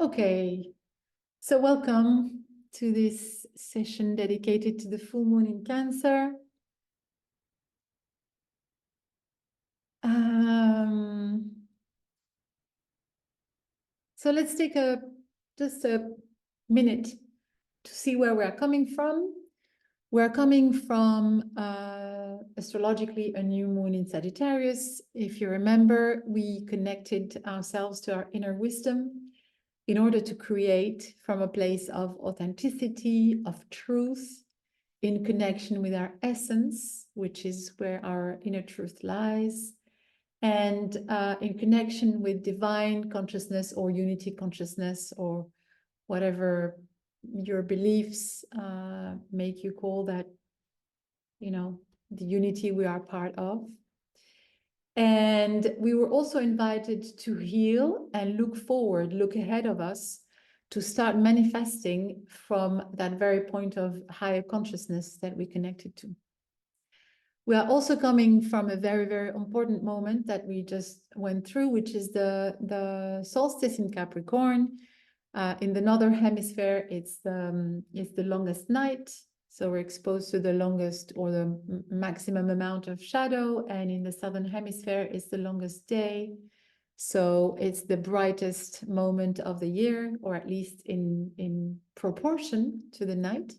Okay, so welcome to this session dedicated to the full moon in Cancer. So let's take just a minute to see where we are coming from. We're coming from astrologically a new moon in Sagittarius. If you remember, we connected ourselves to our inner wisdom in order to create from a place of authenticity, of truth, in connection with our essence, which is where our inner truth lies, and in connection with divine consciousness or unity consciousness or whatever your beliefs make you call that, the unity we are part of. And we were also invited to heal and look forward, look ahead of us, to start manifesting from that very point of higher consciousness that we connected to. We are also coming from a very, very important moment that we just went through, which is the solstice in Capricorn. In the northern hemisphere, it's the longest night. So we're exposed to the longest or the maximum amount of shadow. And in the southern hemisphere, it's the longest day. So it's the brightest moment of the year, or at least in proportion to the night.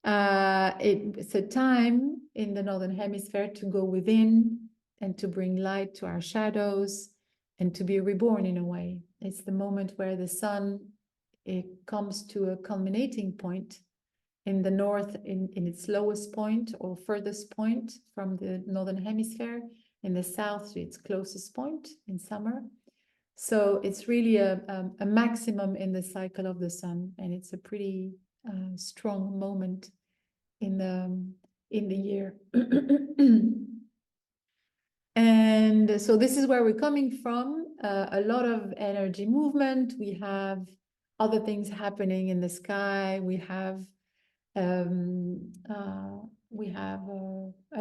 It's a time in the northern hemisphere to go within and to bring light to our shadows and to be reborn in a way. It's the moment where the sun, it comes to a culminating point in the north, in its lowest point or furthest point from the northern hemisphere, in the south to its closest point in summer. So it's really a maximum in the cycle of the sun, and it's a pretty strong moment in the year. And so this is where we're coming from. A lot of energy movement. We have other things happening in the sky. We have a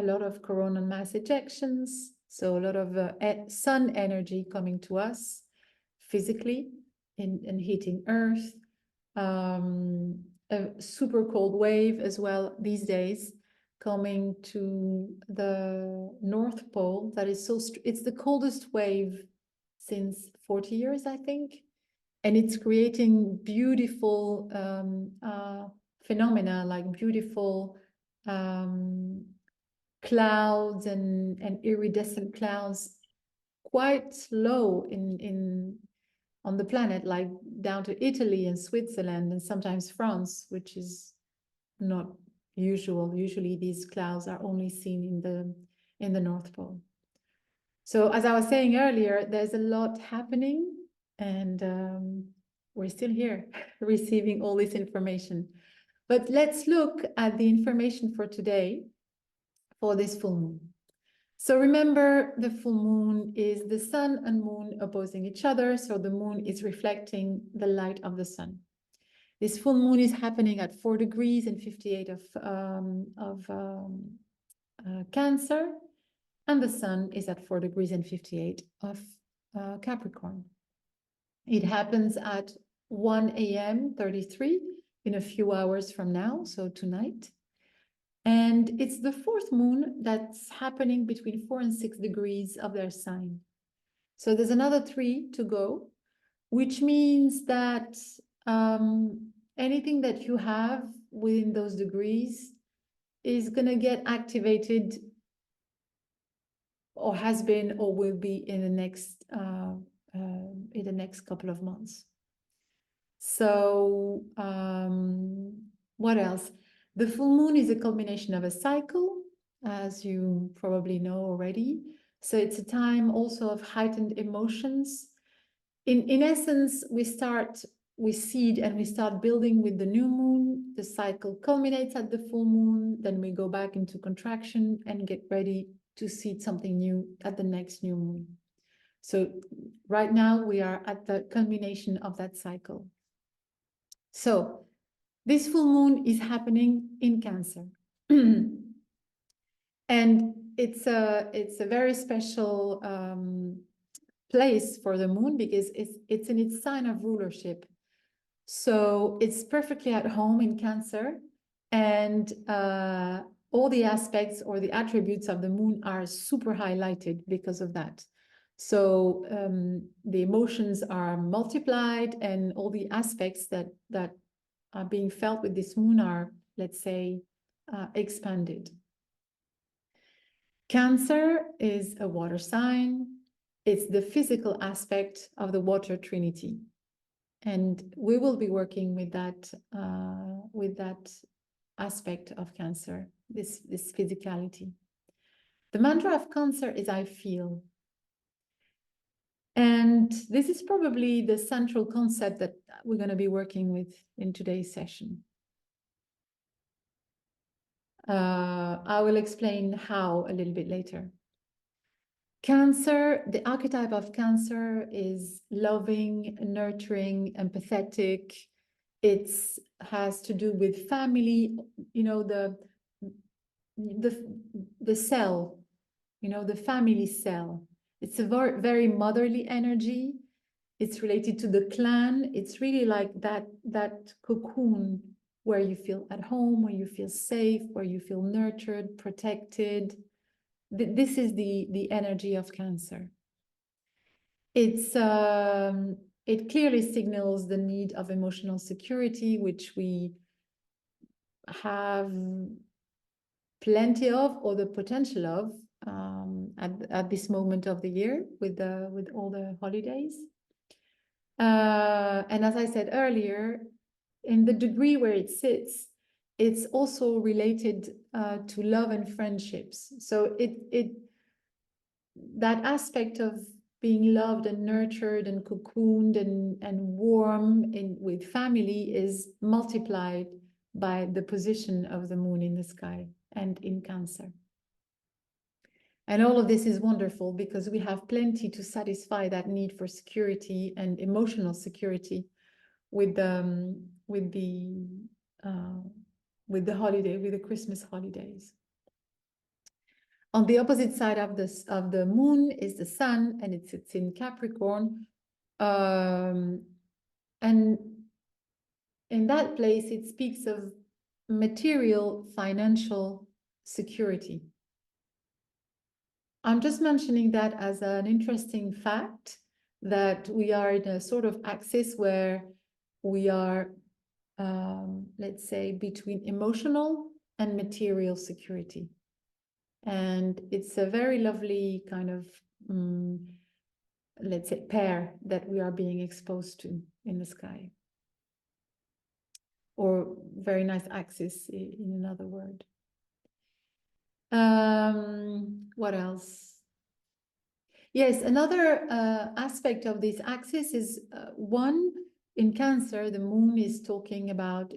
lot of coronal mass ejections. So a lot of sun energy coming to us physically and hitting Earth. A super cold wave as well these days coming to the North Pole. That is it's the coldest wave since 40 years, I think. And it's creating beautiful phenomena, like beautiful clouds and iridescent clouds, quite low on the planet, like down to Italy and Switzerland and sometimes France, which is not usual. Usually these clouds are only seen in the North Pole. So as I was saying earlier, there's a lot happening, and we're still here receiving all this information. But let's look at the information for today for this full moon. So remember, the full moon is the sun and moon opposing each other. So the moon is reflecting the light of the sun. This full moon is happening at 4 degrees and 58 of Cancer, and the sun is at 4 degrees and 58 of Capricorn. It happens at 1 a.m. 33 in a few hours from now, so tonight. And it's the fourth moon that's happening between 4 and 6 degrees of their sign. So there's another 3 to go, which means that anything that you have within those degrees is going to get activated, or has been, or will be in the next couple of months. So what else? The full moon is a culmination of a cycle, as you probably know already. So it's a time also of heightened emotions. In essence, we seed and we start building with the new moon. The cycle culminates at the full moon. Then we go back into contraction and get ready to seed something new at the next new moon. So right now we are at the culmination of that cycle. So this full moon is happening in Cancer. And it's a very special place for the moon because it's in its sign of rulership. So it's perfectly at home in Cancer, and all the aspects or the attributes of the moon are super highlighted because of that. So the emotions are multiplied, and all the aspects that are being felt with this moon are, let's say, expanded. Cancer is a water sign. It's the physical aspect of the water trinity. And we will be working with that aspect of Cancer, this physicality. The mantra of Cancer is I feel. And this is probably the central concept that we're going to be working with in today's session. I will explain how a little bit later. Cancer, the archetype of Cancer is loving, nurturing, empathetic. It has to do with family, you know, the cell, you know, the family cell. It's a very, very motherly energy. It's related to the clan. It's really like that cocoon where you feel at home, where you feel safe, where you feel nurtured, protected. This is the energy of Cancer. It clearly signals the need of emotional security, which we have plenty of, or the potential of, at this moment of the year with all the holidays. And as I said earlier, in the degree where it sits, it's also related to love and friendships. So that aspect of being loved and nurtured and cocooned and warm with family is multiplied by the position of the moon in the sky and in Cancer. And all of this is wonderful because we have plenty to satisfy that need for security and emotional security with the holiday, with the Christmas holidays. On the opposite side of the moon is the sun, and it sits in Capricorn. And in that place, it speaks of material, financial security. I'm just mentioning that as an interesting fact, that we are in a sort of axis where we are, let's say, between emotional and material security. And it's a very lovely kind of, let's say, pair that we are being exposed to in the sky. Or very nice axis, in another word. What else? Yes, another aspect of this axis is one, in Cancer, the moon is talking about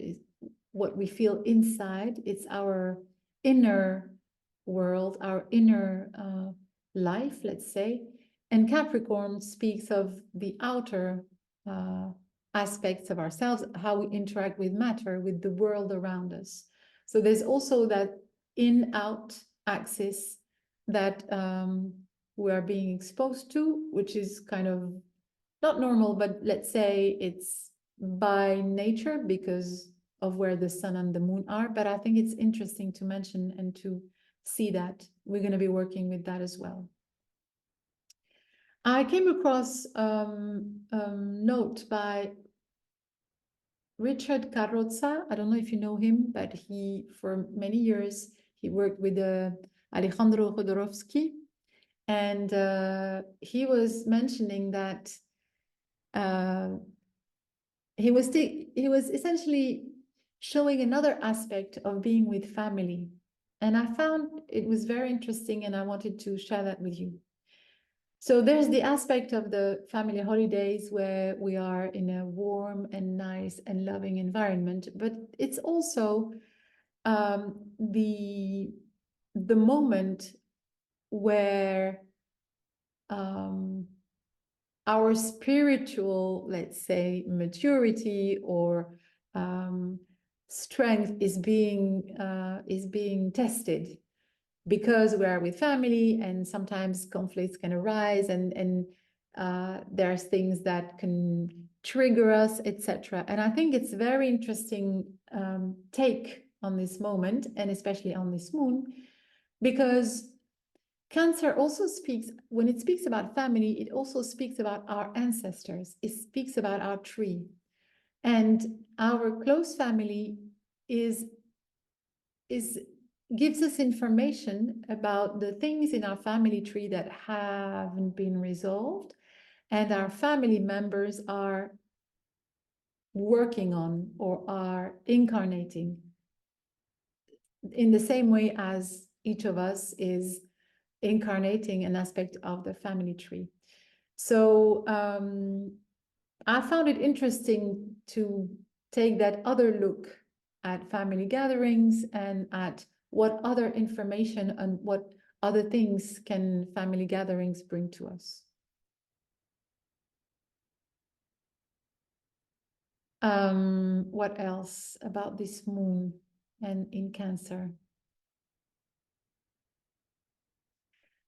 what we feel inside. It's our inner world, our inner life, let's say. And Capricorn speaks of the outer aspects of ourselves, how we interact with matter, with the world around us. So there's also that in-out axis that we are being exposed to, which is kind of not normal, but let's say it's by nature because of where the sun and the moon are. But I think it's interesting to mention and to see that we're going to be working with that as well. I came across a note by Richard Carrozza. I don't know if you know him, but he, for many years, he worked with Alejandro Jodorowsky. And he was mentioning that he was essentially showing another aspect of being with family. And I found it was very interesting, and I wanted to share that with you. So there's the aspect of the family holidays where we are in a warm and nice and loving environment, but it's also the moment where our spiritual, let's say, maturity or strength is being tested, because we are with family and sometimes conflicts can arise, and There's things that can trigger us, etc. And I think it's very interesting take on this moment, and especially on this moon, because Cancer also speaks, when it speaks about family, it also speaks about our ancestors. It speaks about our tree. And our close family is gives us information about the things in our family tree that haven't been resolved, and our family members are working on or are incarnating in the same way as each of us is incarnating an aspect of the family tree. So I found it interesting to take that other look at family gatherings and at what other information and what other things can family gatherings bring to us. What else about this moon and in Cancer?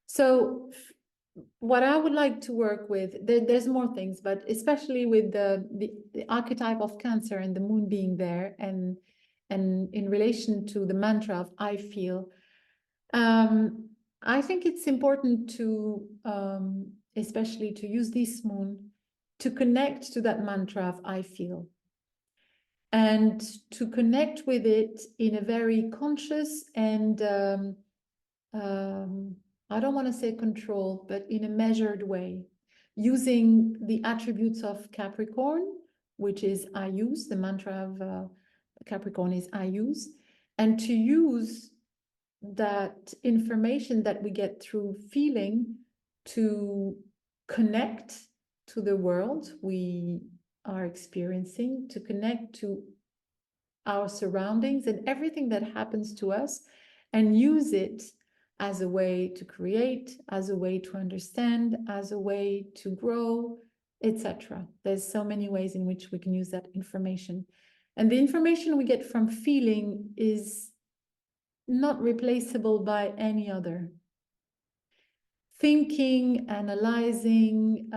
So what I would like to work with, there's more things, but especially with the archetype of Cancer and the moon being there, and in relation to the mantra of I feel, I think it's important to, especially to use this moon to connect to that mantra of I feel, and to connect with it in a very conscious and I don't want to say control, but in a measured way, using the attributes of Capricorn, which is I use, the mantra of Capricorn is I use, and to use that information that we get through feeling to connect to the world we are experiencing, to connect to our surroundings and everything that happens to us, and use it as a way to create, as a way to understand, as a way to grow, etc. There's so many ways in which we can use that information. And the information we get from feeling is not replaceable by any other. Thinking, analyzing,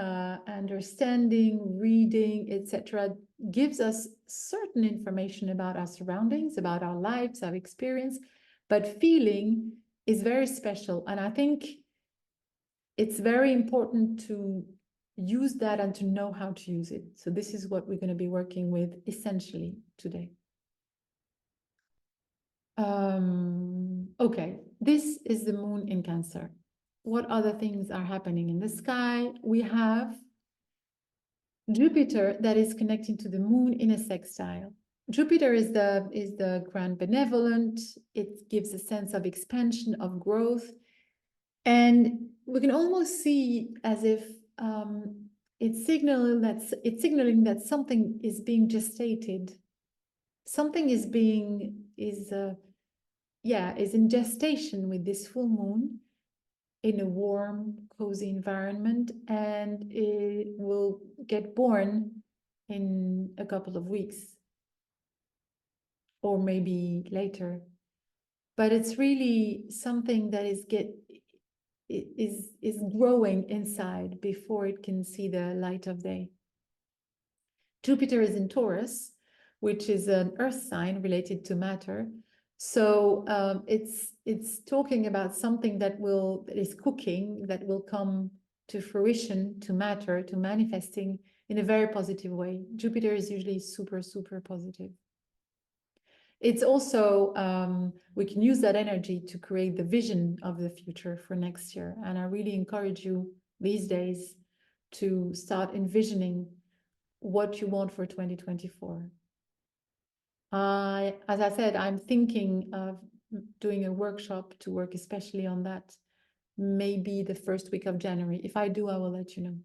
understanding, reading, etc. gives us certain information about our surroundings, about our lives, our experience, but feeling is very special. And I think it's very important to use that and to know how to use it. So this is what we're going to be working with essentially today. Okay, this is the moon in Cancer. What other things are happening in the sky? We have Jupiter that is connecting to the moon in a sextile. Jupiter is the grand benevolent. It gives a sense of expansion, of growth. And we can almost see as if it's signaling that something is being gestated. Something is in gestation with this full moon in a warm, cozy environment, and it will get born in a couple of weeks or maybe later. But it's really something that is growing inside before it can see the light of day. Jupiter is in Taurus, which is an earth sign related to matter. So it's talking about something that is cooking, that will come to fruition, to matter, to manifesting in a very positive way. Jupiter is usually super, super positive. It's also, we can use that energy to create the vision of the future for next year. And I really encourage you these days to start envisioning what you want for 2024. As I said, I'm thinking of doing a workshop to work especially on that, maybe the first week of January. If I do, I will let you know.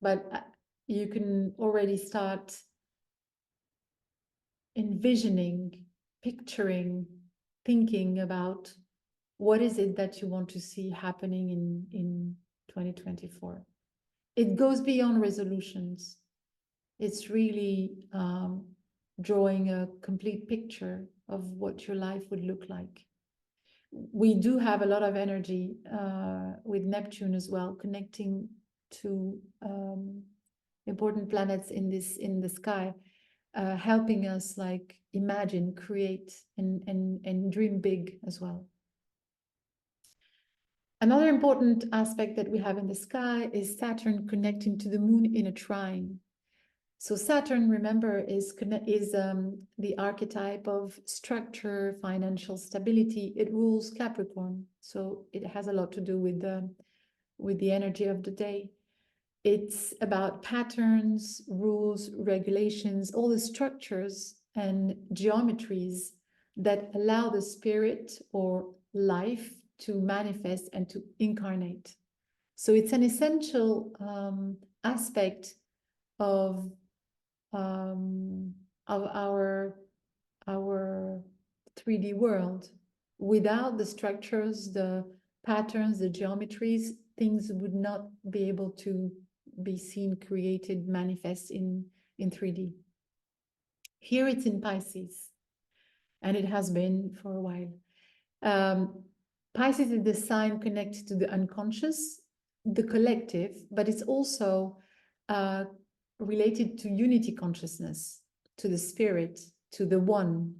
But you can already start envisioning, picturing, thinking about what is it that you want to see happening in 2024. It goes beyond resolutions. It's really drawing a complete picture of what your life would look like. we do have a lot of energy with Neptune as well, connecting to important planets in the sky, helping us like imagine, create, and dream big as well. Another important aspect that we have in the sky is Saturn connecting to the moon in a trine. So Saturn, remember, is the archetype of structure, financial stability. It rules Capricorn, so it has a lot to do with the energy of the day. It's about patterns, rules, regulations, all the structures and geometries that allow the spirit or life to manifest and to incarnate. So it's an essential aspect of our 3D world. Without the structures, the patterns, the geometries, things would not be able to be seen, created, manifest in 3D. Here it's in Pisces, and it has been for a while. Pisces is the sign connected to the unconscious, the collective, but it's also related to unity consciousness, to the spirit, to the one,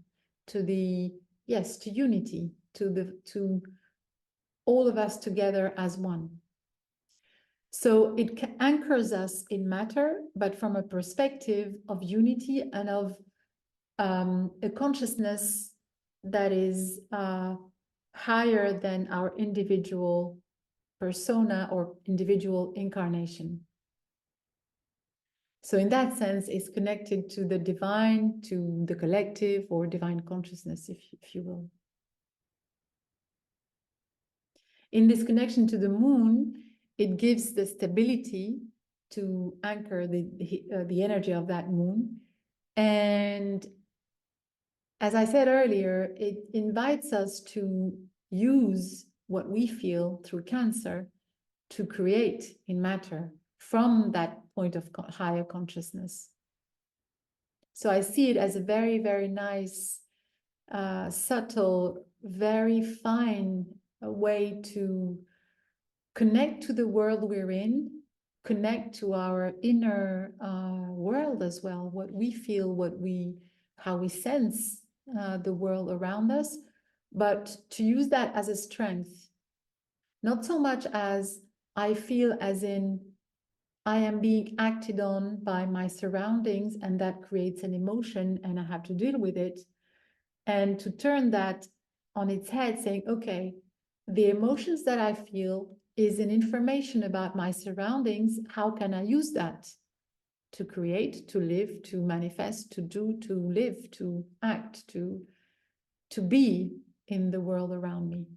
to the, yes, to unity, to all of us together as one. So it anchors us in matter, but from a perspective of unity and of a consciousness that is higher than our individual persona or individual incarnation. So in that sense, it's connected to the divine, to the collective, or divine consciousness, if you will. In this connection to the moon, it gives the stability to anchor the energy of that moon. And as I said earlier, it invites us to use what we feel through Cancer to create in matter from that point of higher consciousness. So I see it as a very, very nice, subtle, very fine way to connect to the world we're in, connect to our inner world as well, what we feel, how we sense the world around us, but to use that as a strength, not so much as I feel as in I am being acted on by my surroundings and that creates an emotion and I have to deal with it, and to turn that on its head, saying, okay, the emotions that I feel is an information about my surroundings. How can I use that to create, to live, to manifest, to do, to live, to act, to be in the world around me?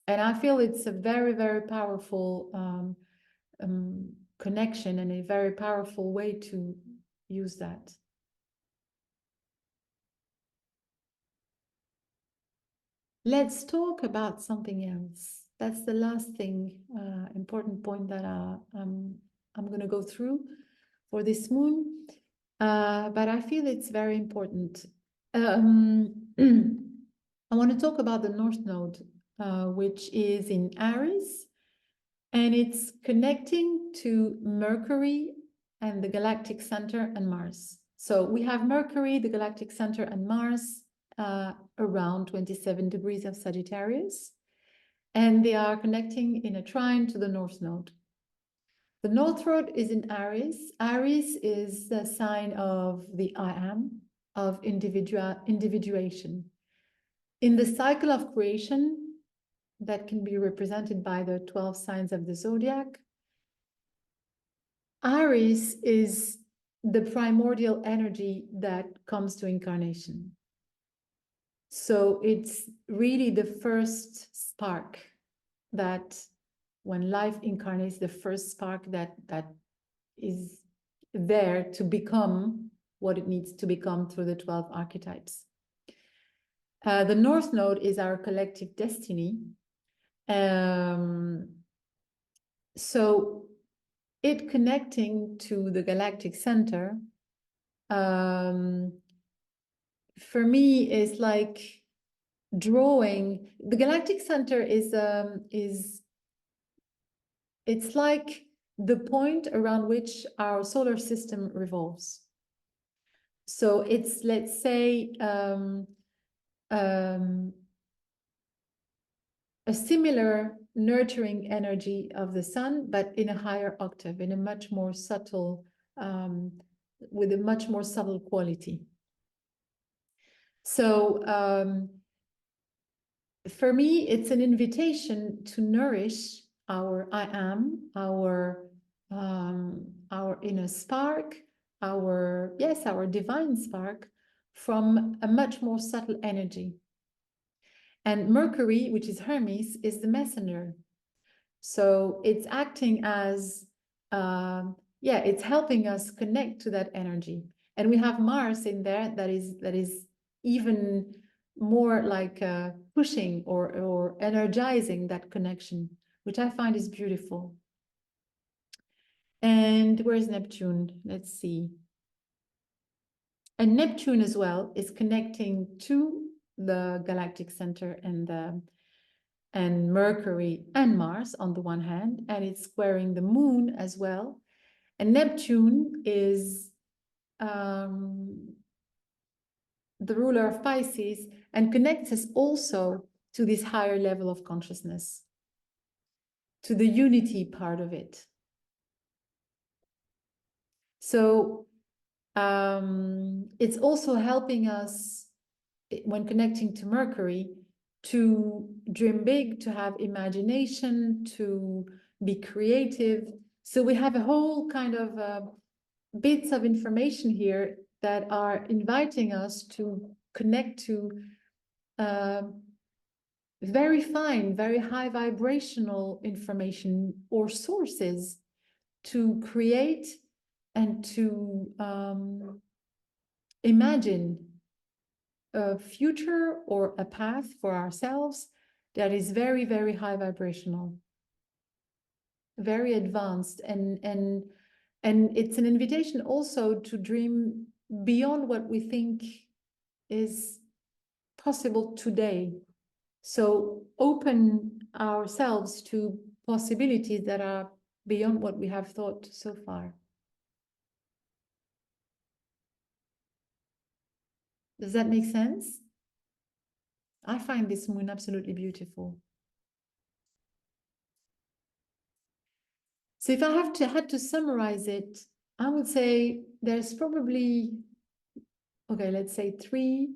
And I feel it's a very, very powerful connection and a very powerful way to use that. Let's talk about something else. That's the last thing, important point that I'm going to go through for this moon, but I feel it's very important. I want to talk about the North Node, which is in Aries, and it's connecting to Mercury and the galactic center and Mars. So we have Mercury, the galactic center, and Mars around 27 degrees of Sagittarius, and they are connecting in a trine to the North Node. The North Node is in Aries. Aries is the sign of the I am, of individuation. In the cycle of creation, that can be represented by the 12 signs of the zodiac, Aries is the primordial energy that comes to incarnation. So it's really the first spark that, when life incarnates, the first spark that is there to become what it needs to become through the 12 archetypes. The North Node is our collective destiny. So it connecting to the galactic center, for me, is like drawing. The galactic center is it's like the point around which our solar system revolves. So it's, let's say, a similar nurturing energy of the sun, but in a higher octave, in a much more subtle, with a much more subtle quality. So for me, it's an invitation to nourish our I am, our inner spark, our divine spark, from a much more subtle energy. And Mercury, which is Hermes, is the messenger. So it's acting as, it's helping us connect to that energy. And we have Mars in there that is even more like pushing or energizing that connection, which I find is beautiful. And where's Neptune? Let's see. And Neptune as well is connecting to the galactic center and Mercury and Mars on the one hand, and it's squaring the moon as well. And Neptune is the ruler of Pisces and connects us also to this higher level of consciousness, to the unity part of it. So it's also helping us, when connecting to Mercury, to dream big, to have imagination, to be creative. So we have a whole kind of bits of information here that are inviting us to connect to very fine, very high vibrational information or sources to create and to imagine a future or a path for ourselves that is very, very high vibrational, very advanced, and it's an invitation also to dream beyond what we think is possible today. So open ourselves to possibilities that are beyond what we have thought so far. Does that make sense? I find this moon absolutely beautiful. So if I had to summarize it, I would say there's probably, okay, let's say 3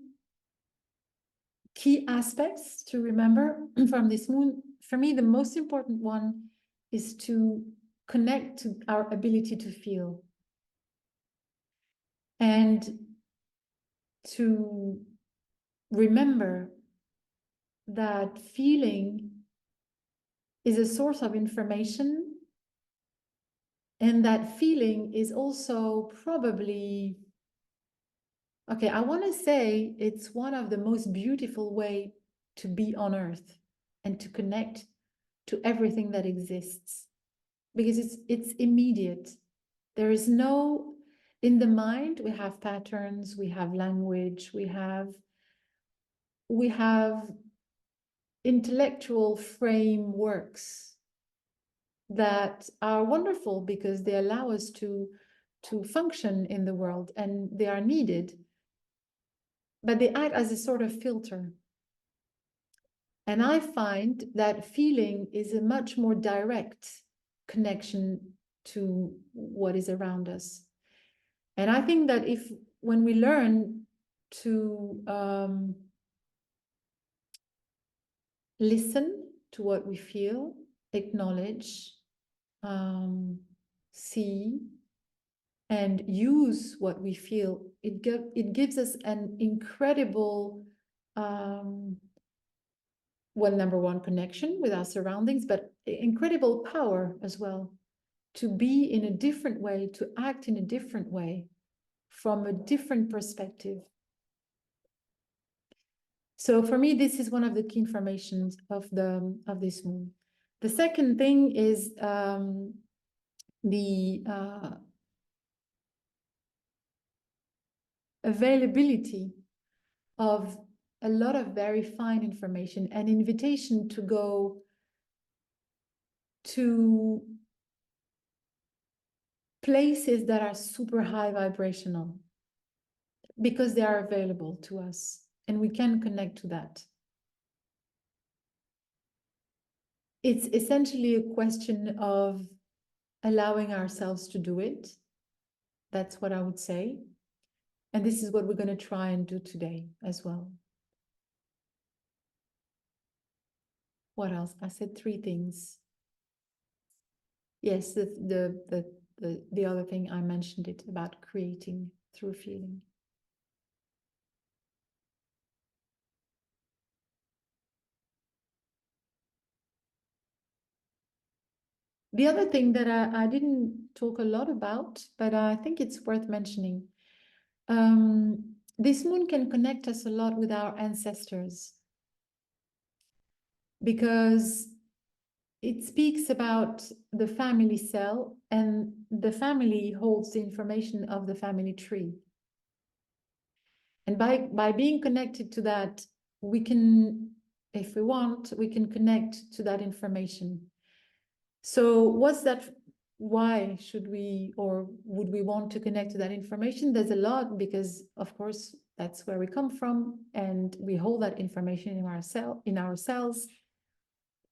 key aspects to remember from this moon. For me, the most important one is to connect to our ability to feel and to remember that feeling is a source of information, and that feeling is also probably, okay, I want to say it's one of the most beautiful way to be on earth and to connect to everything that exists, because it's immediate. There is no, in the mind, we have patterns, we have language, we have intellectual frameworks that are wonderful because they allow us to function in the world, and they are needed, but they act as a sort of filter. And I find that feeling is a much more direct connection to what is around us. And I think that when we learn to listen to what we feel, acknowledge, see, and use what we feel, it gives us an incredible, number one, connection with our surroundings, but incredible power as well, to be in a different way, to act in a different way, from a different perspective. So for me, this is one of the key informations of this moon. The second thing is the availability of a lot of very fine information, an invitation to go to places that are super high vibrational because they are available to us and we can connect to that. It's essentially a question of allowing ourselves to do it. That's what I would say. And this is what we're going to try and do today as well. What else? I said 3 things. Yes, the other thing I mentioned it about creating through feeling. The other thing that I didn't talk a lot about, but I think it's worth mentioning. This moon can connect us a lot with our ancestors because it speaks about the family cell, and the family holds the information of the family tree. And by being connected to that, we can, if we want, we can connect to that information. So what's that? Why should we, or would we want to connect to that information? There's a lot, because of course that's where we come from, and we hold that information in our cells.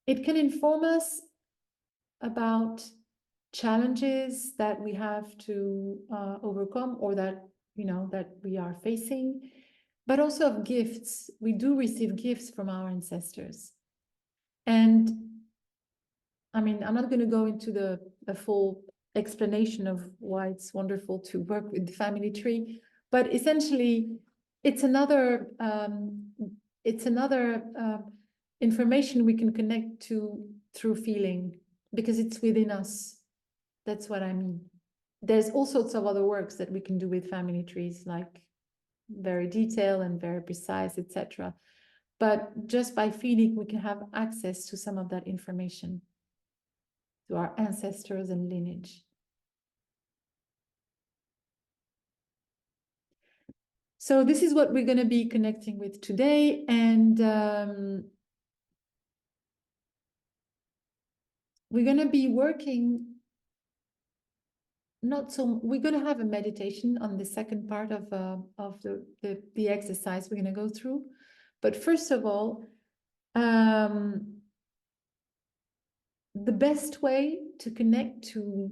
It can inform us about challenges that we have to overcome, or that that we are facing, but also of gifts. We do receive gifts from our ancestors, and I mean, I'm not going to go into the full explanation of why it's wonderful to work with the family tree, but essentially, it's another information we can connect to through feeling, because it's within us. That's what I mean. There's all sorts of other works that we can do with family trees, like very detailed and very precise, etc. But just by feeling, we can have access to some of that information, to our ancestors and lineage. So this is what we're going to be connecting with today, and we're going to be working we're going to have a meditation on the second part of the exercise we're going to go through. But first of all, the best way to connect to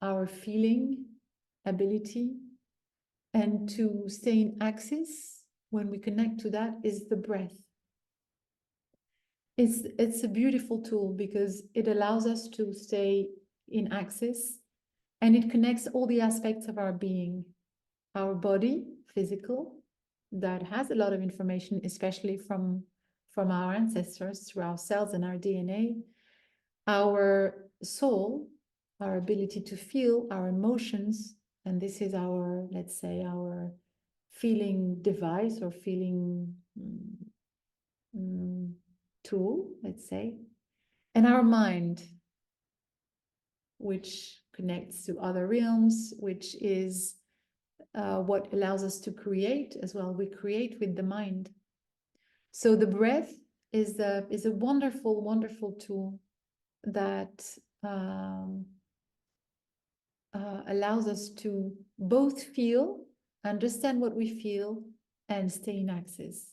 our feeling ability and to stay in axis when we connect to that is the breath. It's a beautiful tool because it allows us to stay in axis, and it connects all the aspects of our being, our body, physical, that has a lot of information, especially from our ancestors through our cells and our DNA, our soul, our ability to feel, our emotions, and this is our, let's say, our feeling device or feeling tool, let's say, and our mind, which connects to other realms, which is what allows us to create as well. We create with the mind. So the breath is a wonderful, wonderful tool that allows us to both feel, understand what we feel, and stay in axis.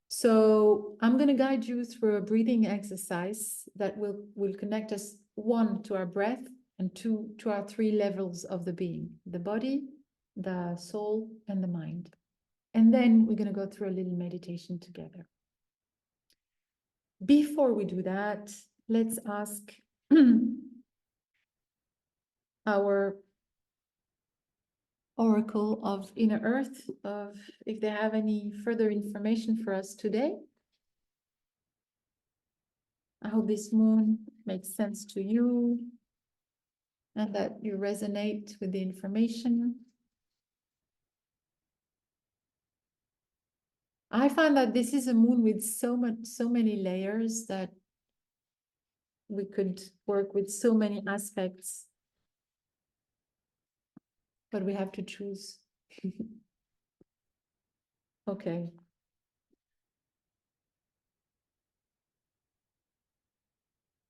So I'm going to guide you through a breathing exercise that will connect us, 1, to our breath, and 2, to our 3 levels of the being: the body, the soul, and the mind. And then we're going to go through a little meditation together. Before we do that, let's ask our Oracle of Inner Earth if they have any further information for us today. I hope this moon makes sense to you and that you resonate with the information. I find that this is a moon with so many layers that we could work with so many aspects, but we have to choose. Okay.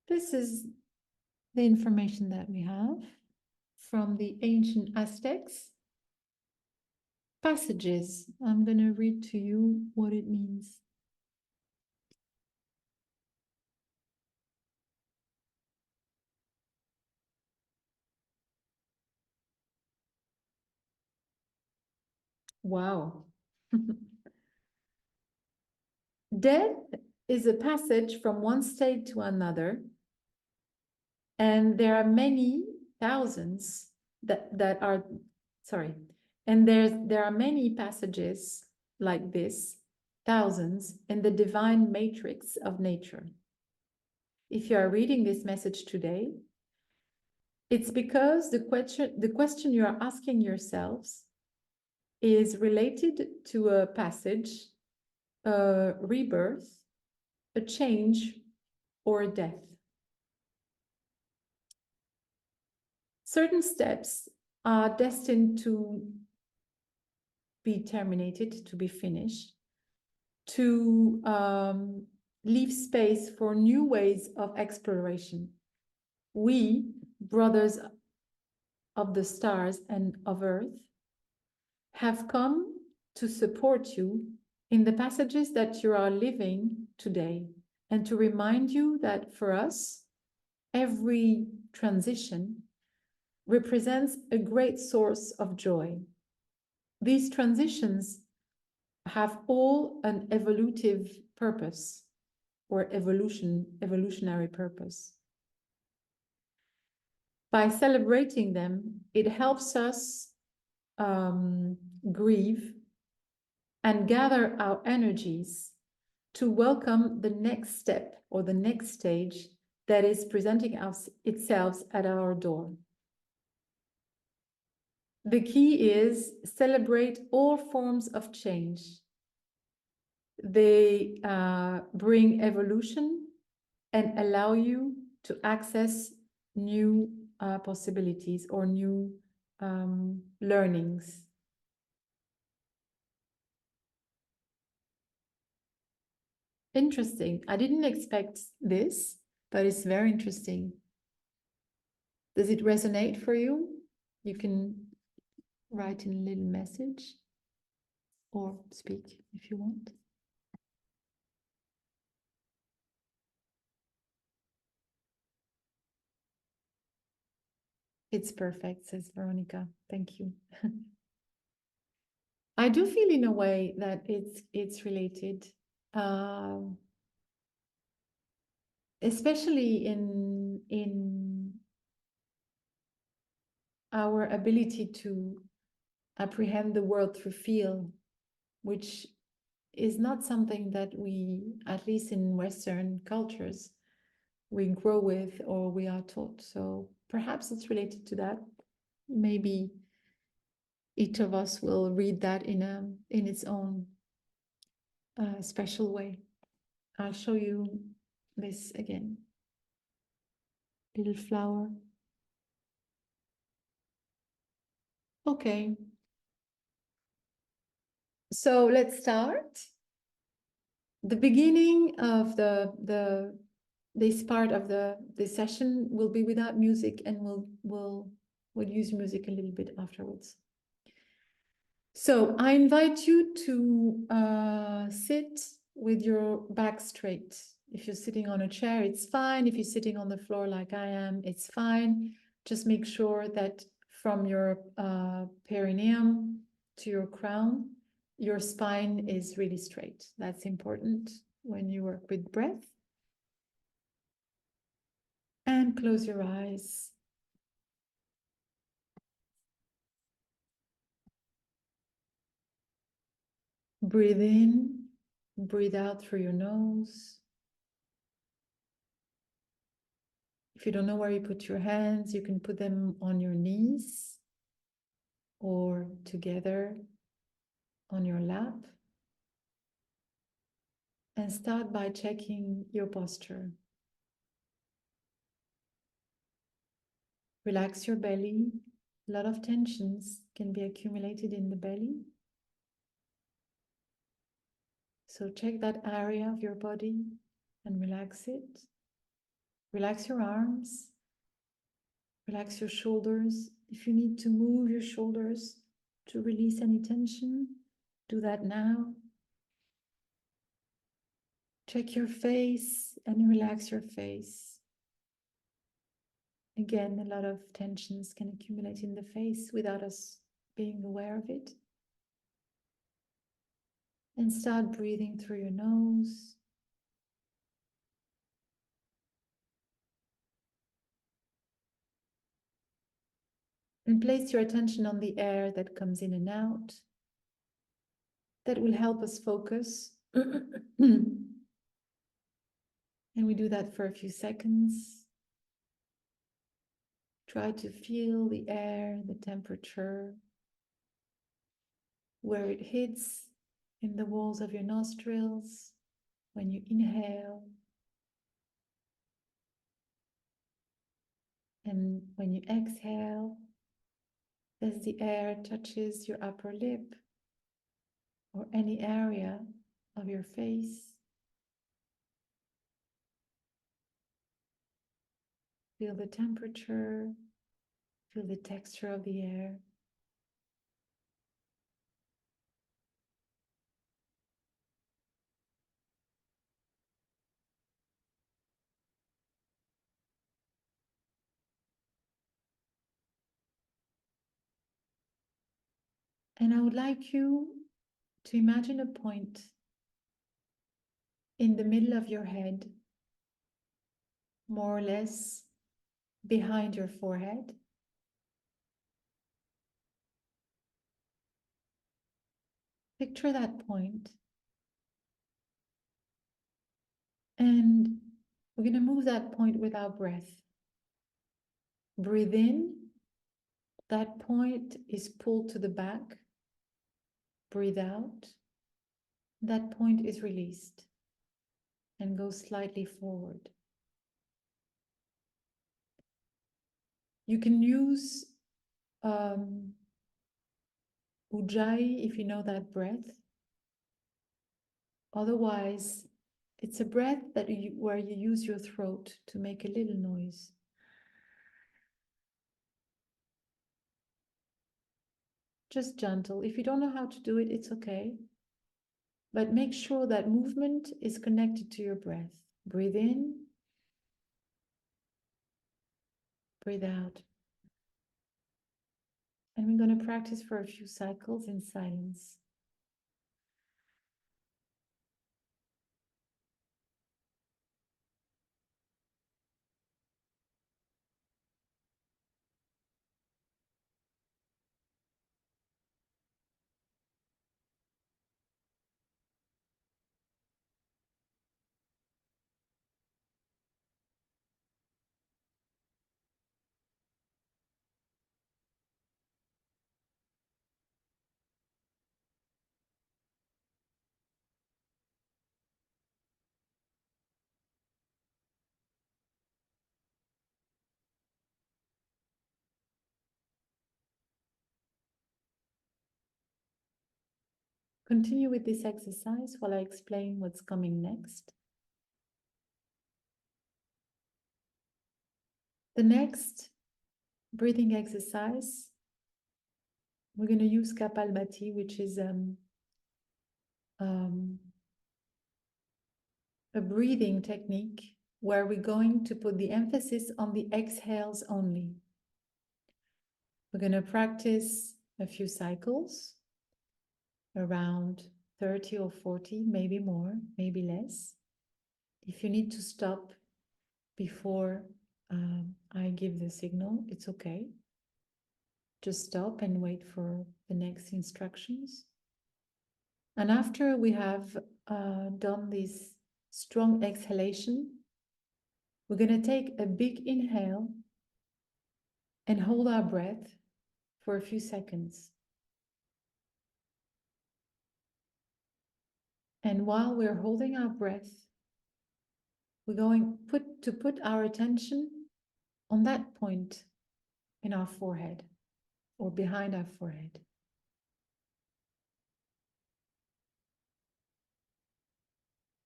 This is the information that we have from the ancient Aztecs. Passages. I'm going to read to you what it means. Wow. Death is a passage from one state to another, and there are many thousands that are, sorry, and there are many passages like this, thousands, in the divine matrix of nature. If you are reading this message today, it's because the question you are asking yourselves is related to a passage, a rebirth, a change, or a death. Certain steps are destined to be terminated, to be finished, to leave space for new ways of exploration. We, brothers of the stars and of Earth, have come to support you in the passages that you are living today, and to remind you that for us, every transition represents a great source of joy. These transitions have all an evolutive purpose or evolutionary purpose. By celebrating them, it helps us grieve and gather our energies to welcome the next step or the next stage that is presenting itself at our door. The key is celebrate all forms of change. They bring evolution and allow you to access new possibilities or new learnings. Interesting. I didn't expect this, but it's very interesting. Does it resonate for you? You can write in a little message or speak if you want. It's perfect, says Veronica. Thank you. I do feel in a way that it's related, especially in our ability to apprehend the world through feel, which is not something that we, at least in Western cultures, we grow with or we are taught. So perhaps it's related to that. Maybe each of us will read that in its own special way. I'll show you this again. Little flower. Okay. So let's start. The beginning of this part of the session will be without music, and we'll use music a little bit afterwards. So I invite you to sit with your back straight. If you're sitting on a chair, it's fine. If you're sitting on the floor like I am, it's fine. Just make sure that from your perineum to your crown, your spine is really straight. That's important when you work with breath. And close your eyes. Breathe in, breathe out through your nose. If you don't know where you put your hands, you can put them on your knees or together on your lap. And start by checking your posture. Relax your belly. A lot of tensions can be accumulated in the belly. So check that area of your body and relax it. Relax your arms. Relax your shoulders. If you need to move your shoulders to release any tension, do that now. Check your face and relax your face. Again, a lot of tensions can accumulate in the face without us being aware of it. And start breathing through your nose. And place your attention on the air that comes in and out. That will help us focus. And we do that for a few seconds. Try to feel the air, the temperature, where it hits in the walls of your nostrils when you inhale. And when you exhale, as the air touches your upper lip or any area of your face, feel the temperature, feel the texture of the air. And I would like you to imagine a point in the middle of your head, more or less behind your forehead. Picture that point. And we're going to move that point with our breath. Breathe in. That point is pulled to the back. Breathe out. That point is released and goes slightly forward. You can use Ujjayi if you know that breath. Otherwise, it's a breath that where you use your throat to make a little noise. Just gentle. If you don't know how to do it, it's okay. But make sure that movement is connected to your breath. Breathe in. Breathe out. And we're going to practice for a few cycles in silence. Continue with this exercise while I explain what's coming next. The next breathing exercise, we're going to use Kapalbhati, which is a breathing technique where we're going to put the emphasis on the exhales only. We're going to practice a few cycles, around 30 or 40, maybe more, maybe less. If you need to stop before I give the signal, it's okay. Just stop and wait for the next instructions. And after we have done this strong exhalation, we're going to take a big inhale and hold our breath for a few seconds. And while we're holding our breath, we're going to put our attention on that point in our forehead or behind our forehead.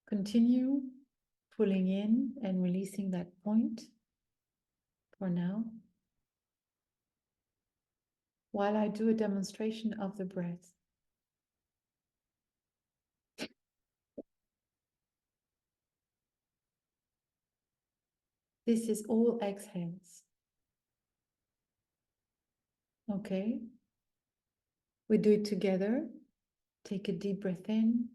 Continue pulling in and releasing that point for now, while I do a demonstration of the breath. This is all exhales. Okay. We do it together. Take a deep breath in.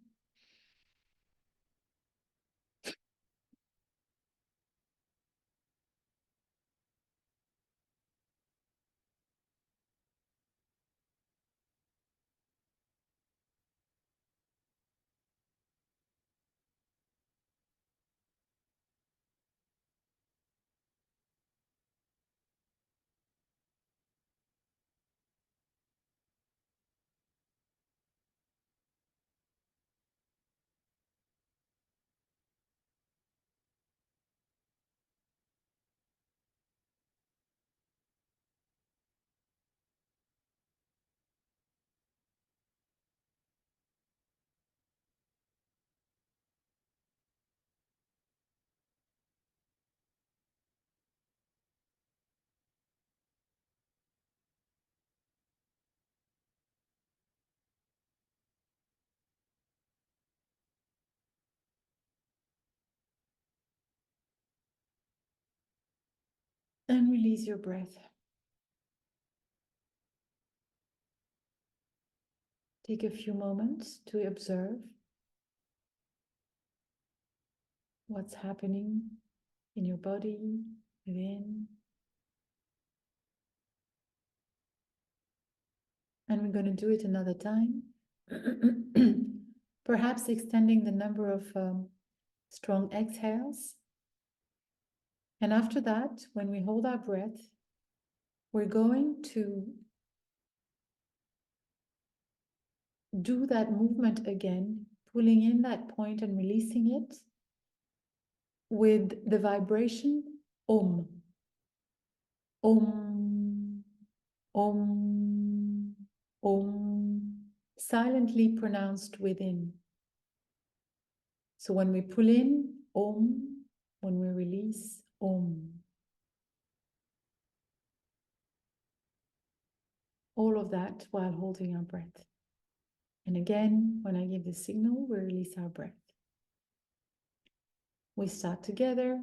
And release your breath. Take a few moments to observe what's happening in your body, within. And we're going to do it another time. Perhaps extending the number of strong exhales. And after that, when we hold our breath, we're going to do that movement again, pulling in that point and releasing it with the vibration Om. Om, Om, Om, silently pronounced within. So when we pull in, Om, when we release, Om. All of that while holding our breath. And again, when I give the signal, we release our breath. We start together.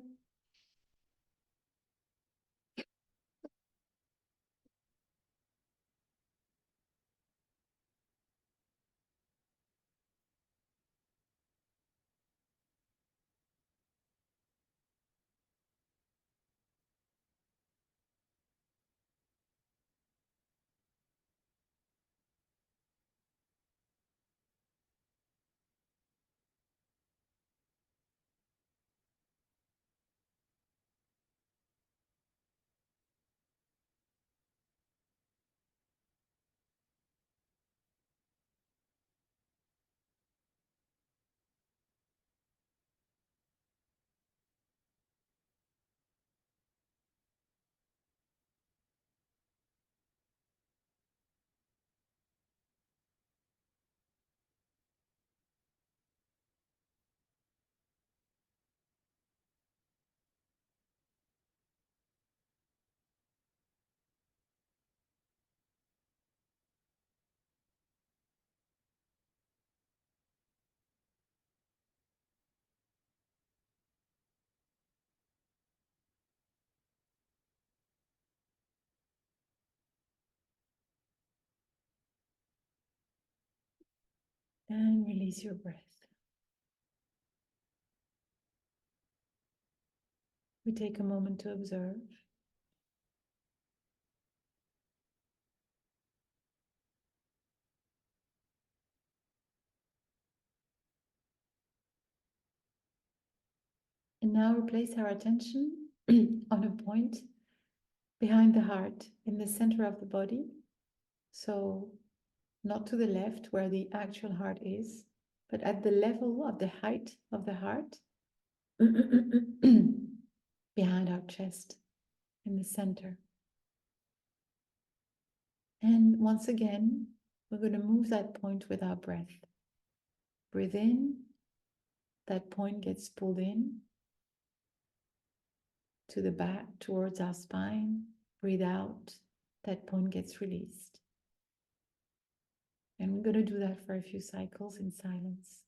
And release your breath. We take a moment to observe. And now we place our attention on a point behind the heart, in the center of the body. So not to the left where the actual heart is, but at the level of the height of the heart, behind our chest, in the center. And once again, we're going to move that point with our breath. Breathe in That point gets pulled in to the back, towards our spine. Breathe out. That point gets released. And we're going to do that for a few cycles in silence.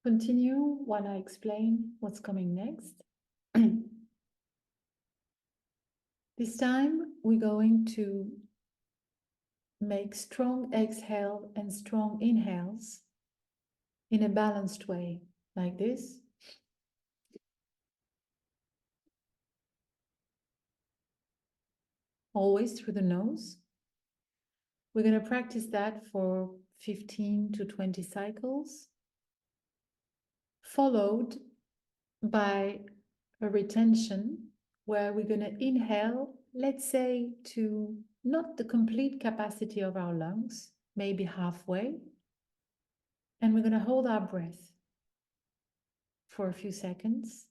Continue while I explain what's coming next. This time we're going to make strong exhale and strong inhales in a balanced way, like this. Always through the nose. We're going to practice that for 15 to 20 cycles, followed by a retention where we're going to inhale, let's say, to not the complete capacity of our lungs, maybe halfway. And we're going to hold our breath for a few seconds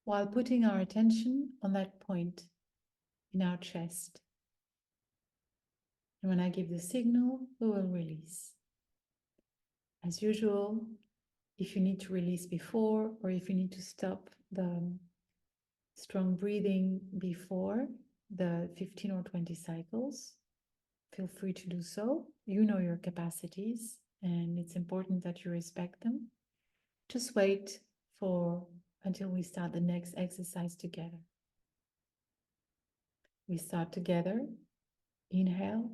while putting our attention on that point in our chest. And when I give the signal, we will release. As usual, if you need to release before, or if you need to stop the strong breathing before the 15 or 20 cycles, feel free to do so. You know your capacities, and it's important that you respect them. Just wait until we start the next exercise together. We start together. Inhale.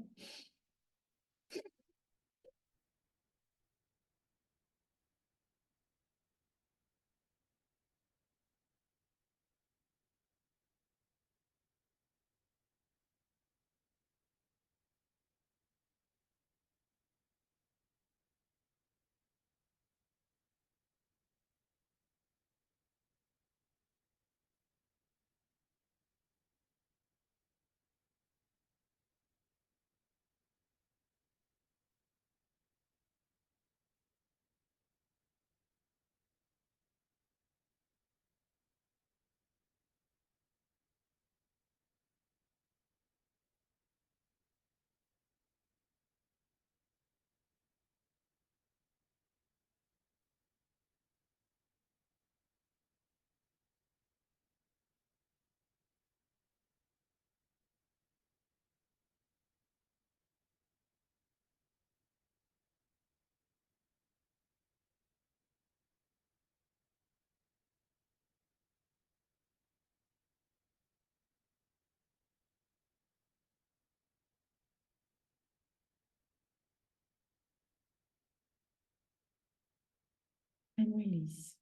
And release.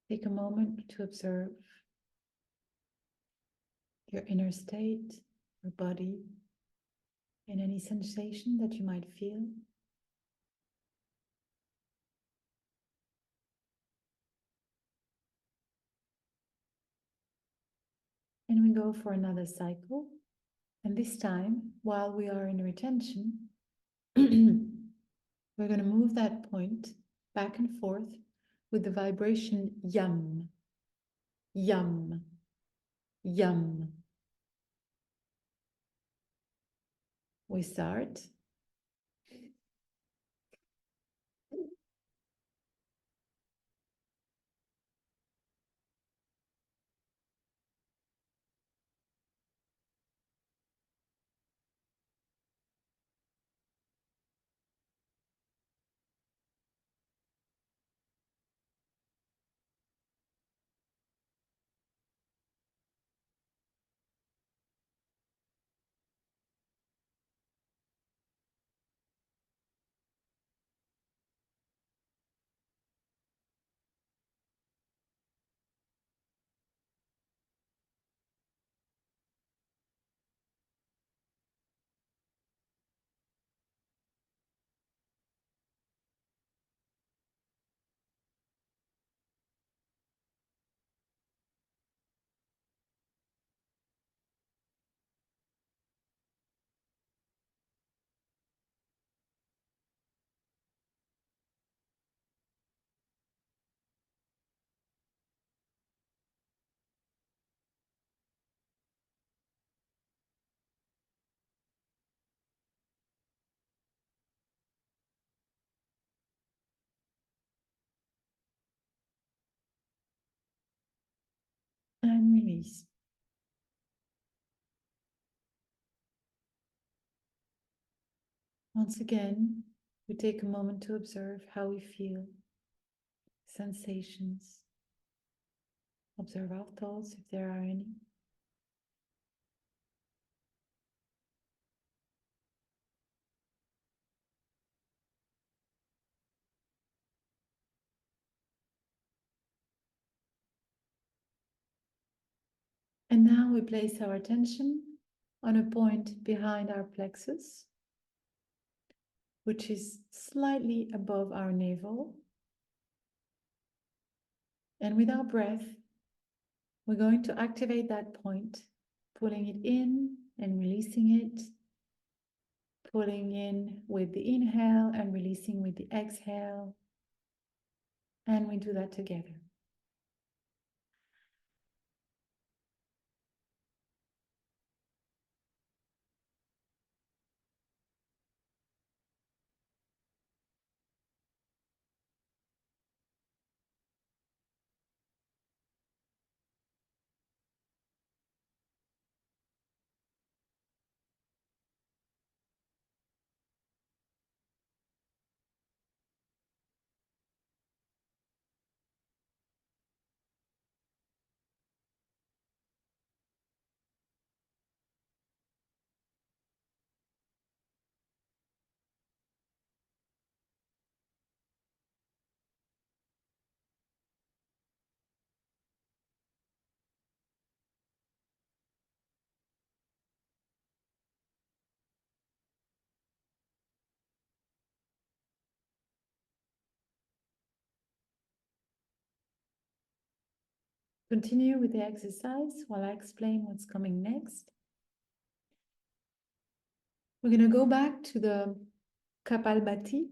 Take a moment to observe your inner state, your body, and any sensation that you might feel. And we go for another cycle. And this time, while we are in retention, we're going to move that point back and forth with the vibration yum, yum, yum. We start. Once again, we take a moment to observe how we feel, sensations. Observe our thoughts if there are any. And now we place our attention on a point behind our plexus, which is slightly above our navel. And with our breath, we're going to activate that point, pulling it in and releasing it, pulling in with the inhale and releasing with the exhale. And we do that together. Continue with the exercise while I explain what's coming next. We're going to go back to the Kapalbhati,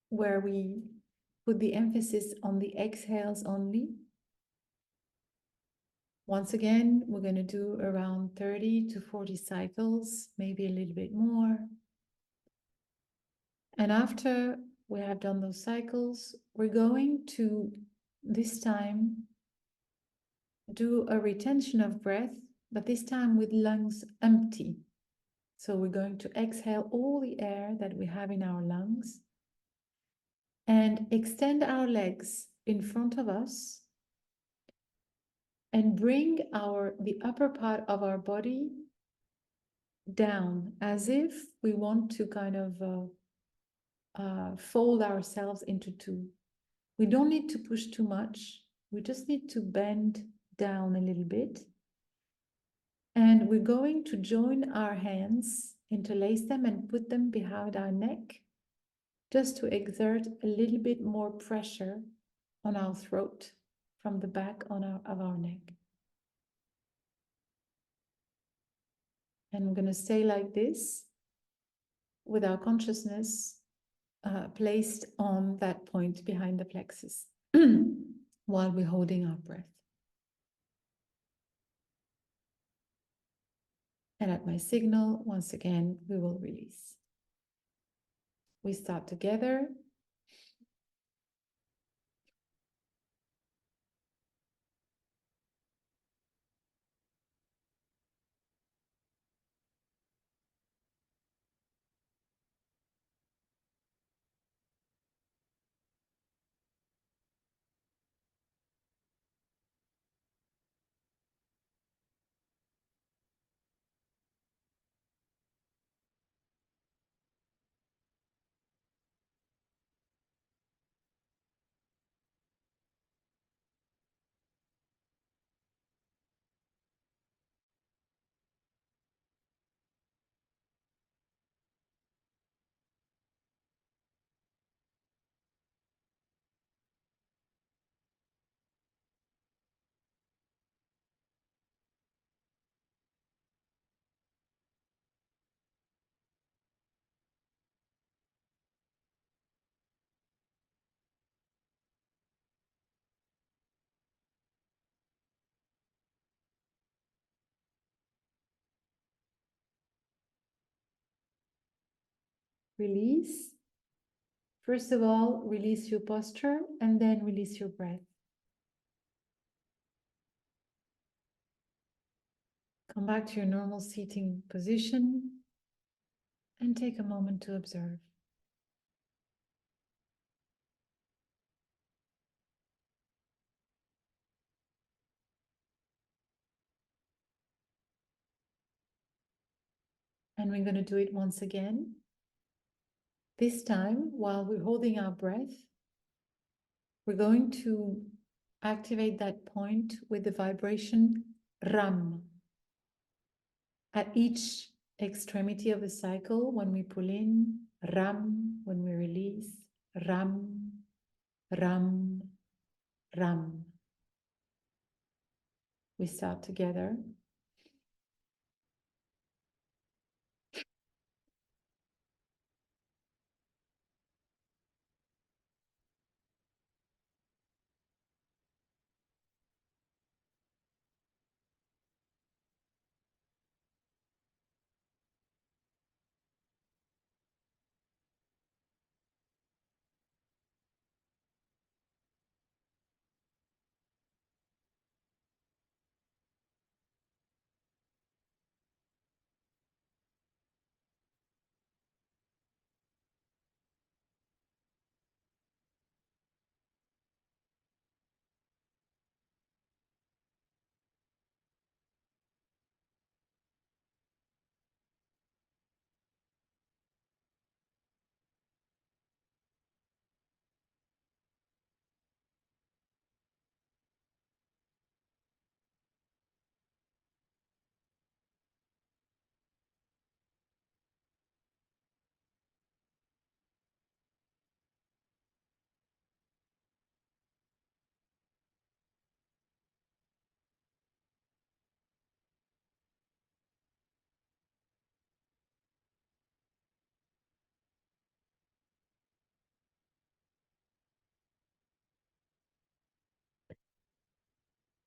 where we put the emphasis on the exhales only. Once again, we're going to do around 30 to 40 cycles, maybe a little bit more. And after we have done those cycles, we're going to, this time, do a retention of breath, but this time with lungs empty. So we're going to exhale all the air that we have in our lungs and extend our legs in front of us and bring the upper part of our body down as if we want to kind of fold ourselves into two. We don't need to push too much. We just need to bend down a little bit. And we're going to join our hands, interlace them and put them behind our neck, just to exert a little bit more pressure on our throat from the back of our neck. And we're going to stay like this with our consciousness placed on that point behind the plexus while we're holding our breath. And at my signal, once again, we will release. We start together. Release. First of all, release your posture and then release your breath. Come back to your normal seating position And take a moment to observe. And we're going to do it once again. This time, while we're holding our breath, we're going to activate that point with the vibration Ram. At each extremity of the cycle, when we pull in, Ram, when we release, Ram, Ram, Ram. We start together.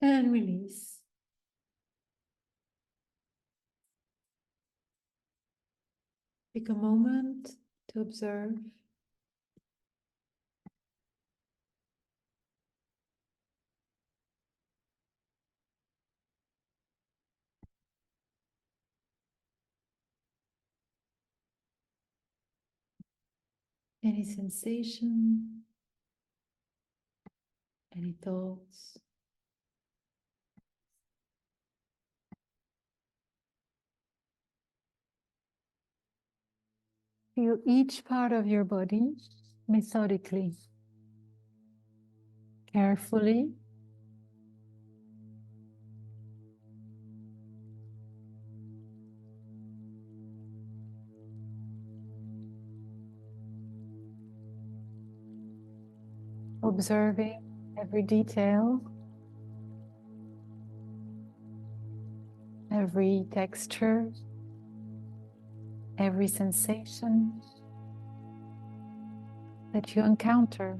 And release. Take a moment to observe. Any sensation, any thoughts. Feel each part of your body methodically, carefully. Observing every detail, every texture, every sensation that you encounter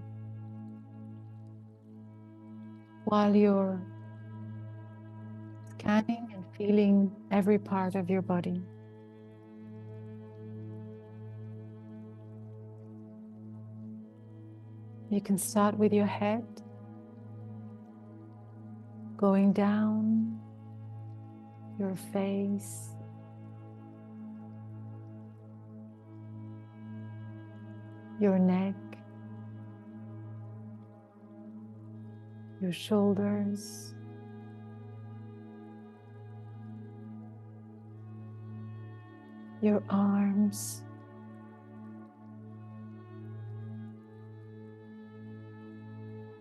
while you're scanning and feeling every part of your body. You can start with your head, going down your face, your neck, your shoulders, your arms,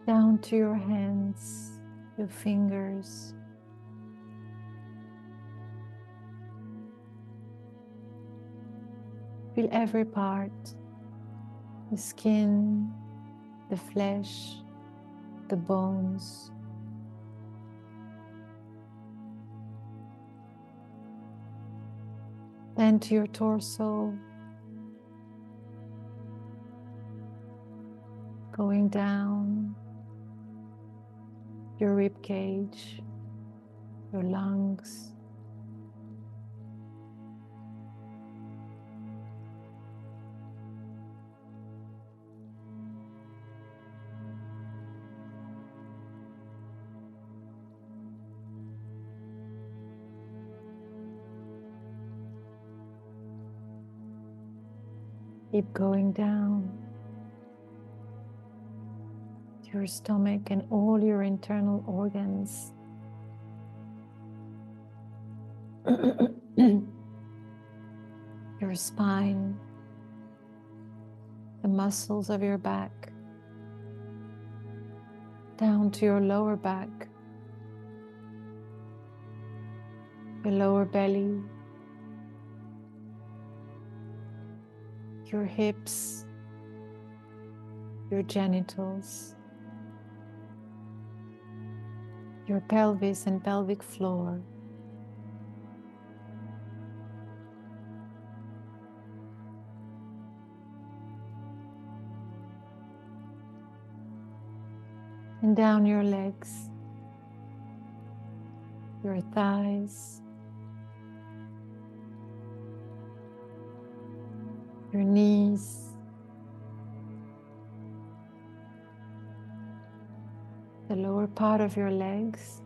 down to your hands, your fingers, feel every part, the skin, the flesh, the bones. Then to your torso, going down your rib cage, your lungs, Keep going down to your stomach and all your internal organs. Your spine, the muscles of your back, down to your lower back, your lower belly, your hips, your genitals, your pelvis and pelvic floor. And down your legs, your thighs, your knees, the lower part of your legs,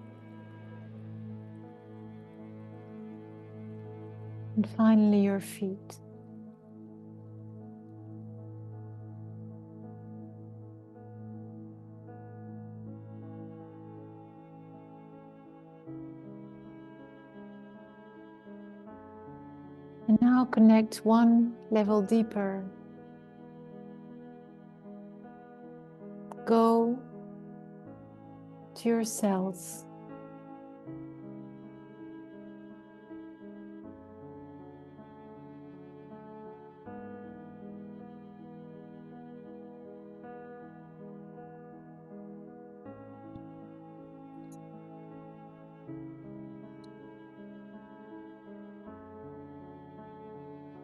and finally your feet. And now connect one level deeper. Go to your cells.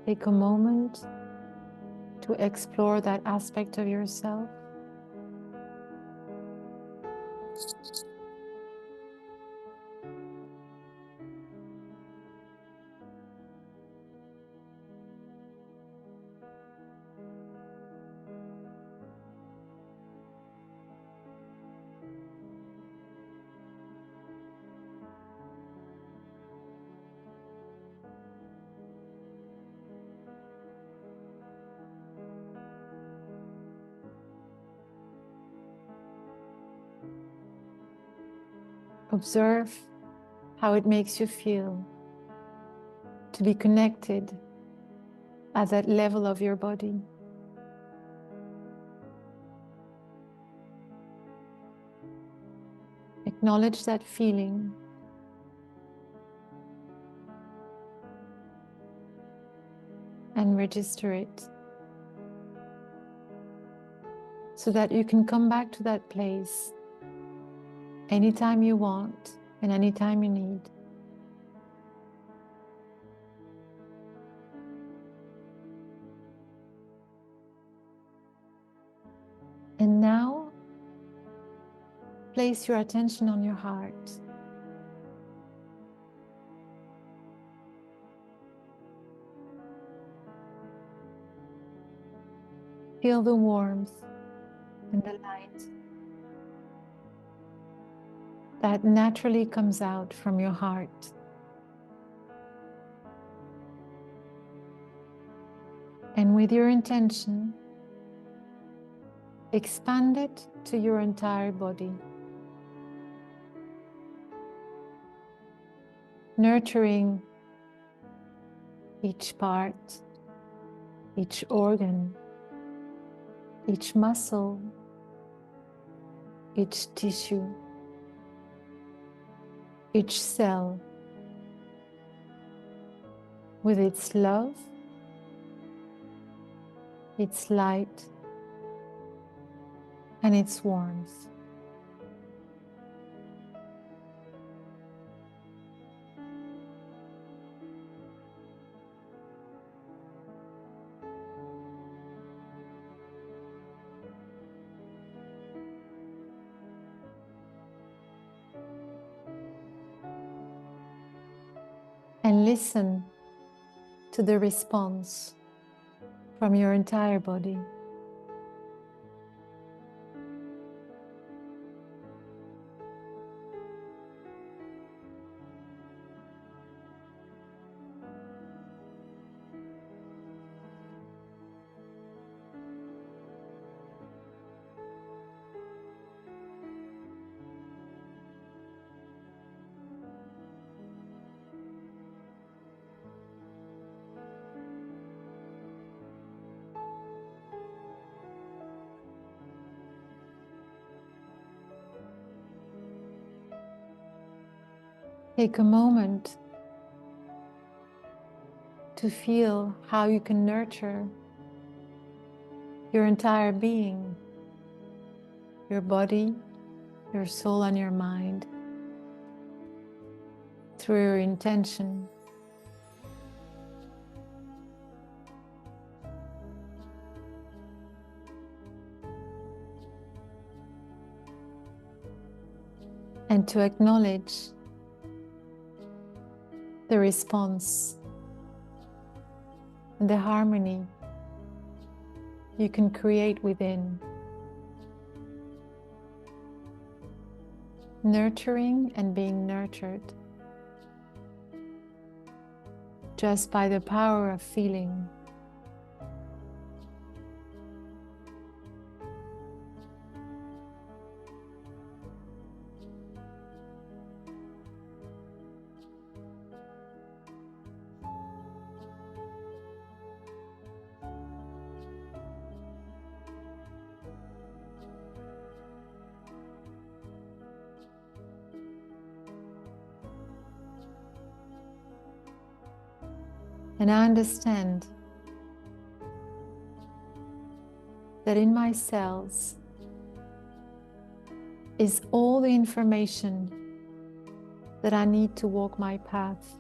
Take a moment to explore that aspect of yourself. Observe how it makes you feel to be connected at that level of your body. Acknowledge that feeling. And register it so that you can come back to that place anytime you want and anytime you need. And now, place your attention on your heart. Feel the warmth and the light that naturally comes out from your heart. And with your intention, expand it to your entire body, nurturing each part, each organ, each muscle, each tissue, each cell, with its love, its light, and its warmth. And listen to the response from your entire body. Take a moment to feel how you can nurture your entire being, your body, your soul, and your mind through your intention. And to acknowledge the response and the harmony you can create within. Nurturing and being nurtured just by the power of feeling. And I understand that in my cells is all the information that I need to walk my path.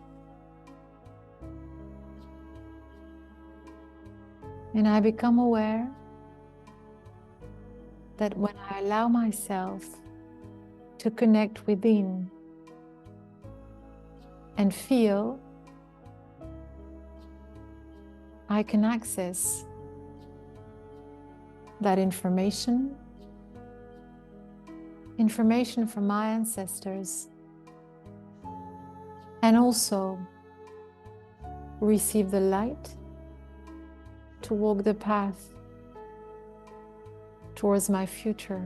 And I become aware that when I allow myself to connect within and feel, I can access that information from my ancestors, and also receive the light to walk the path towards my future.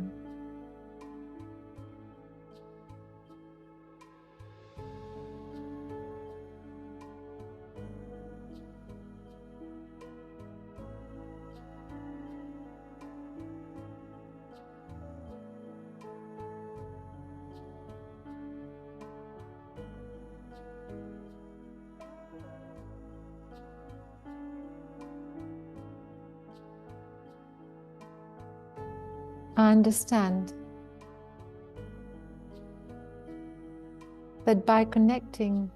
I understand that by connecting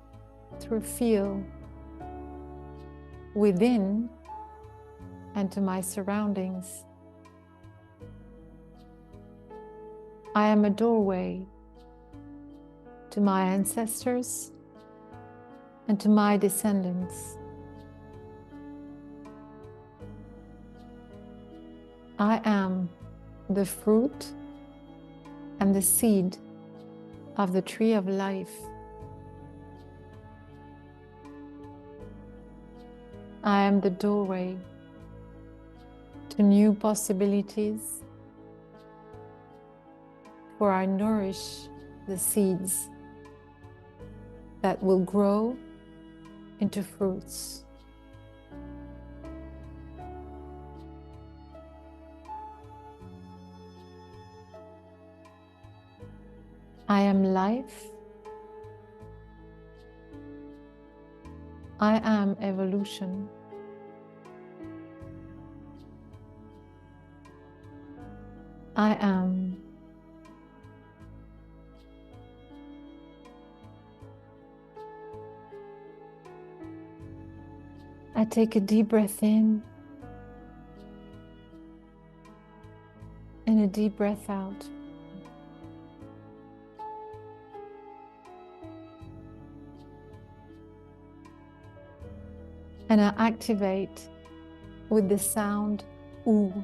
through feel within and to my surroundings, I am a doorway to my ancestors and to my descendants. I am the fruit and the seed of the tree of life. I am the doorway to new possibilities, for I nourish the seeds that will grow into fruits. I am life. I am evolution. I am. I take a deep breath in and a deep breath out. And I activate with the sound oo.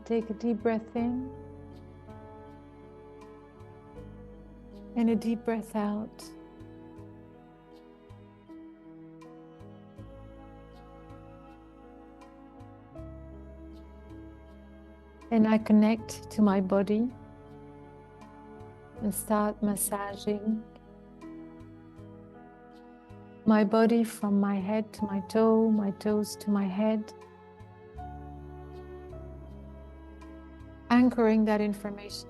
take a deep breath in and a deep breath out. And I connect to my body and start massaging my body from my head to my toe, my toes to my head, anchoring that information.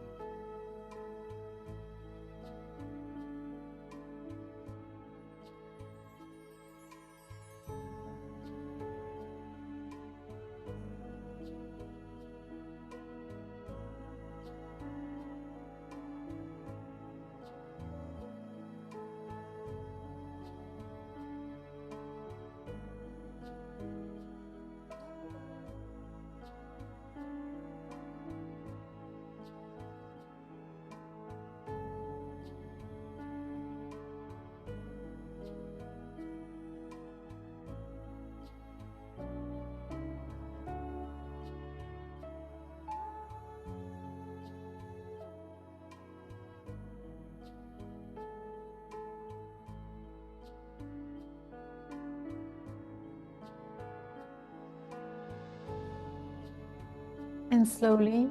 And slowly,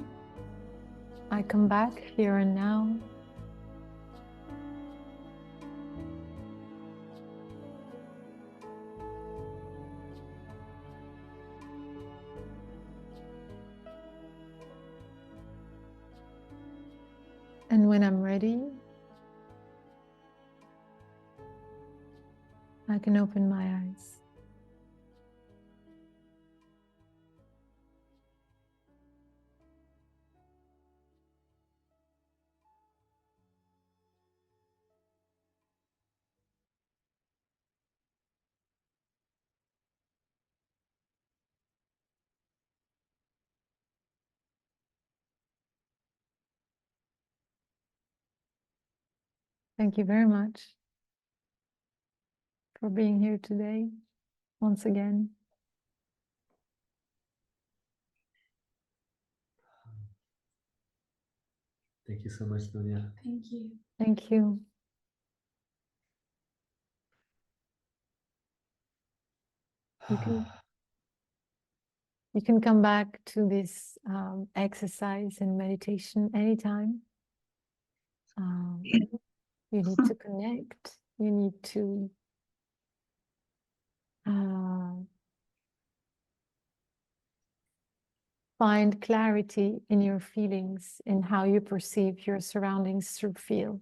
I come back here and now. And when I'm ready, I can open my eyes. Thank you very much for being here today, once again. Thank you so much, Dunya. Thank you. Thank you. You can come back to this exercise and meditation anytime. You need to connect. You need to find clarity in your feelings, in how you perceive your surroundings through feel.